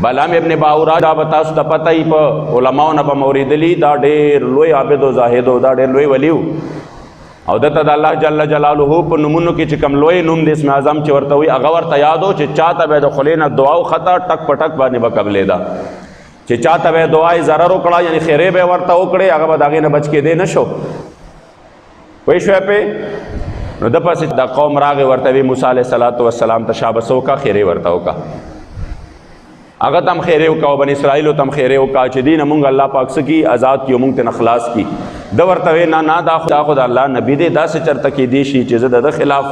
بلام ابن باورا دا بتاسو ته پته ای په علماو نه به موریدلی دا ډېر لوی عابد او زاهد او دا ډېر لوی ولیو او دته د الله جل جلاله په نومونو کې چې کوم لوی نوم د اسم اعظم چې ورته وي هغه ورته یادو چې چاته به د خولې نه دعا وخته ټک په ټک باندې به قبلېده چې چاته به دعای ضرر وکړه یعنی خیرې به ورته وکړې هغه به د هغې نه بچ کېدی نه شو پوه شوی پې نو د پسې د قوم راغې ورته وي موسی علیه السلام ته شابس وکړه خیرې ورته وکړه هغه تم خیرې وکړه بني اسرائیلو تم خیرې وکړه چې دې نه مونږ الله پاک څه کي آزاد کړي مونږ ته نه خلاص کړي د ورته وی نه دا خو د الله نبي دی داسې چرته کېدی شي چې زه د خلاف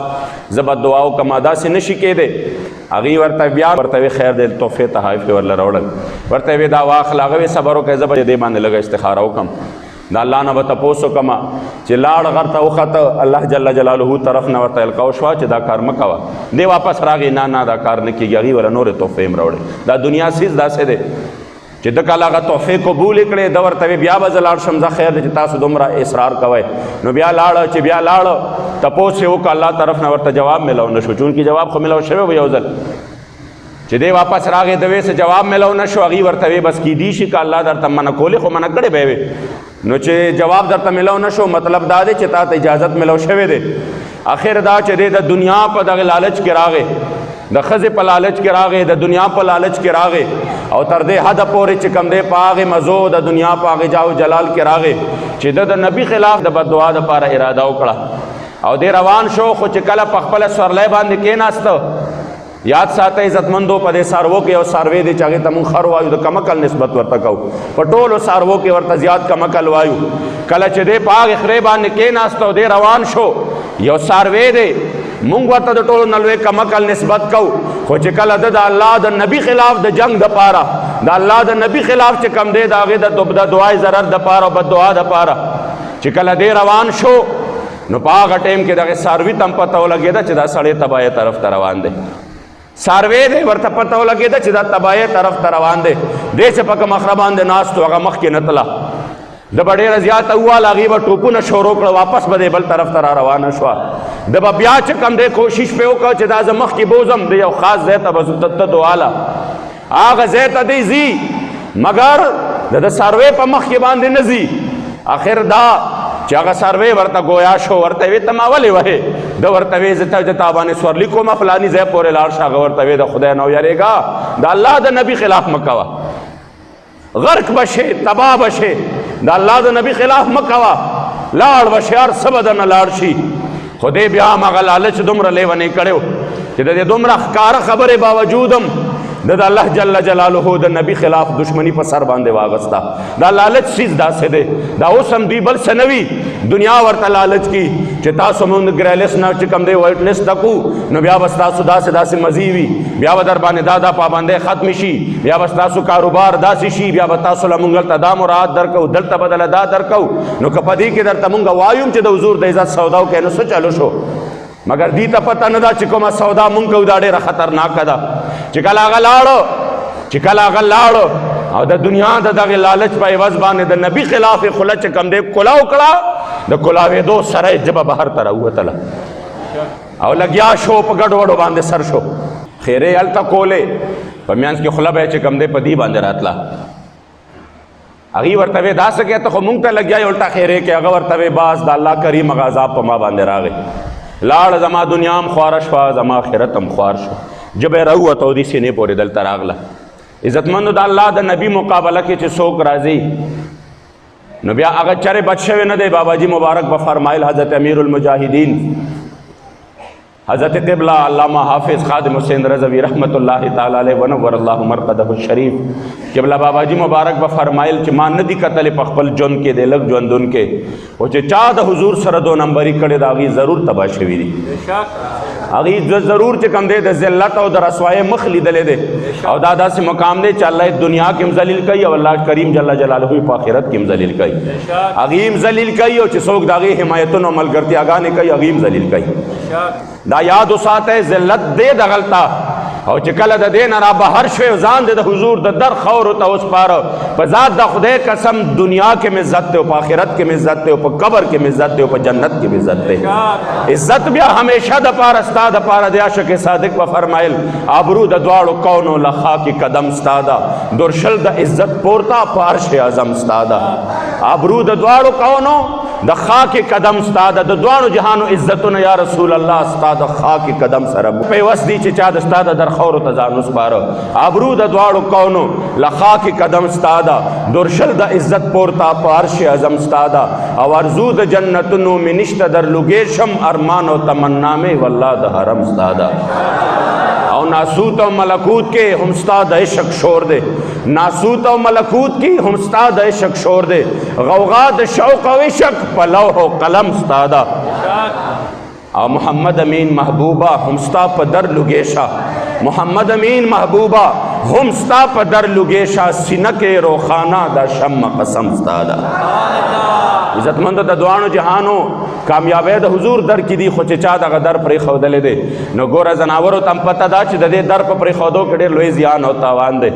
زه به دعا وکړم داسې نه شي کېدی هغې ورته بیا ورته وی خیر دی تحفې تحایف ورله راوړل ورته وی دا واخله هغه وی صبر وکړئ زه به دې باندې لږه استخاره وکړم د الله نه به تپوس وکړم چې لاړ غر ته وخته الله جل جلاله طرف نه ورته القاو شوه چې دا کار مه کوه دی واپس راغی نه دا کار نه کېږي هغې وله نورې تحفې هم راوړې دا دنیا سیز داسې دی چې د کله هغه تحفې قبول کړې د ورته بیا به زه لاړ شم زه خیر دی چې تاسو دومره اصرار کوئ نو بیا لاړه چې بیا لاړه تپوس یې وکړه الله طرف نه ورته جواب میلاو نه شو چونکې جواب خو میلاو شوی به یو ځل چې دی واپس راغې د وې څه جواب میلاو نه شو هغې ورته وی بس کیدی شي که الله درته منع کولې خو منع کړې به وې نو چې جواب درته میلاو نه شو مطلب دا دی چې تا ته اجازت میلاو شوی دی اخر دا چې دی د دنیا په دغه لالچ کې راغې د ښځې په لالچ کې راغې د دنیا په لالچ کې راغې او تر دې حده پورې چې کوم دی په هغې مزو د دنیا په هغې جاه جلال کې راغې چې د نبي خلاف د بددعا دپاره اراده وکړه او دی روان شو خو چې کله په خپله سورلی باندې کېناسته یاد ساته عزتمندو په دې ساروو کې یو ساروی دی چې هغې ته مونږ خر وایو د کمکل نسبت ورته کوو په ټولو ساروو کې ورته زیات کمکل وایو کله چې دی په هغې خرې باندې کېناسته او دی روان شو یو ساروی دی مونږ ورته د ټولو نه لوی کمکل نسبت کوو خو چې کله د الله د نبي خلاف د جنگ دپاره د الله د نبي خلاف چې کم دی د هغې د دعای ضرر دپاره او بددعا دپاره چې کله دی روان شو نو په هغه ټایم کې دغې ساروي ته هم پته ولګېده چې دا سړی تباهۍ طرف ته روان دی ساروی دی ورته پته ولګېده چې دا تباهۍ طرف ته روان دی دی چې په کومه خره باندې ناست و هغه مخکې نه تله د به ډېره زیاته وواله هغې به ټوپونه شروع کړه واپس به دی بل طرف ته را روانه شوه د به بیا چې کوم دی کوشش پې وکړه چې دا زه مخکې بوځم د یو خاص ځای ته به تته واله هغه ځای ته دی ځي مګر د ساروی په مخکې باندې نه ځي آخر دا چې هغه ساروی ورته گویا شو ورته وی ته ما ولې وهې د ورته وی زه تا باندې سورلي کومه فلاني ځای پورې لاړ شه هغه ورته وی د خدای نه ویرېږه د الله د نبي خلاف مه کوه غرق به شې تباه به شې د الله د نبي خلاف مه کوه لاړ به شې هر څه به درنه لاړ شي خو دی بیا هم هغه لالچ دومره لیونی کړی چې د دې دومره ښکاره خبرې باوجود هم د الله جل جلاله د نبي خلاف دشمنی په سر باندې واغستا دا لالچ چیز داسې دی دا اوس هم دوی بل څه نه وي دنیا ورته لالچ کی چې تاسو مونږ ګریلس نه چې کوم دی وایټ لسټ تکو نو بیا به ستاسو داسې مزي وي بیا به در باندې دا پابندۍ ختم شي بیا به ستاسو کاروبار داسې شي بیا به تاسو له مونږ دلته دا مراد درکو دلته به دله دا درکو نو که په دې کې درته مونږ وایو چې د حضور د عزت سودا وکړئ نو څه چلو شو مگر دی ته پته نه ده چې کومه سودا مونږ کوو دا ډېره خطرناکه ده چې کله هغه لاړو او د دنیا د دغې لالچ په عوض باندې د نبي خلاف یې خوله چې کوم دی کلا وکړه د کلاوېدو سره یې ژبه بهر ته راووتله او لګیا شو په ګډوډو باندې سر شو خیرې هلته کولې په منځ کې خوله به یې چې کوم دی په دې باندې راتله هغې ورته وی داسې کې ته خو مونږ ته لګیا یې الټه خیرې کې هغه ورته وی باز د الله کریم هغه عذاب په ما باندې راغی لاړ زما دنیا هم خواره شوه زما آخرت هم خوار شو ژبه یې راووته او دې سینې پورې دلته راغله عزتمندو د الله د نبي مقابله کې چې څوک راځي نو بیا هغه چرې بچ شوی نه دی بابا جی مبارک به فرمایل حضرت امیر المجاهدین حضرت قبلہ علامہ حافظ خادم حسین رضوی رحمت اللہ تعالی علیہ ونور اللہ مرقدہ الشریف قبلہ بابا جی مبارک به فرمایل چې ما نه دي کتلې په خپل ژوند کې د لږ ژوندون کې او چې چا د حضور سره دو نمبري کړې د هغې ضرور تباه شوي دي هغې ضرور چې کوم دی د ذلت او د رسوایۍ مخ لیدلی دی او دا داسې مقام دی چې الله دنیا کې هم ذلیل کوي او الله کریم جل جلاله په آخرت کې هم ذلیل کوي هغې هم ذلیل کوي او چې څوک د هغې حمایتونه او ملګرتیاګانې کوي هغې هم ذلیل کوي دا یاد وساته ذلت دې دغلطه او چې کله د دې نه را بهر شوی ځان د حضور د در خاورو ته وسپاره په ذات د خدای قسم دنیا کې مې عزت دی او په آخرت کې مې عزت دی او په قبر کې مې عزت دی او په جنت کې مې عزت دی. عزت بیا همیشه د پاره ستا د پاره دی. عاشق صادق به فرمایل آبرو د دواړو کونو له خاک قدم ستا ده، درشل د عزت پورته په عرش اعظم ستا ده. آبرو د دواړو کونو د خاک قدم ستا ده، د دواړو جهانو عزتونه یا رسول الله ستا د خاک قدم سره پیوست دي چې چا د ستا د در خاورو ته ځان وسپاره. آبرو د دواړو کونو له خاک قدم ستا ده، درشل د عزت پورته په عرش اعظم ستا ده. او ارزو د جنتونو مې نشته در لوګېشم، ارمان او تمنا مې والله د حرم ستا ده. او ناسوت او ملکوت کې هم ستا د عشق شور دے، ناسوت او ملکوت کی هم ستا د عشق شور دے. غوغا د شوق او عشق په لوح او قلم ستا ده. او محمد امین محبوبہ هم ستا په در لګېشا، محمد امین محبوبہ هم ستا په در لګېشا، سینه کې روخانه دا شمع قسم ستا ده. عزتمند د دوانو جهانو کامیابی د حضور در کې دي، خو چې چا دغه در پرې ښودلی دی نو ګوره ځناورو ته هم پته ده چې د دې در په پرې ښودو کې ډېر لوی زیان او تاوان دی.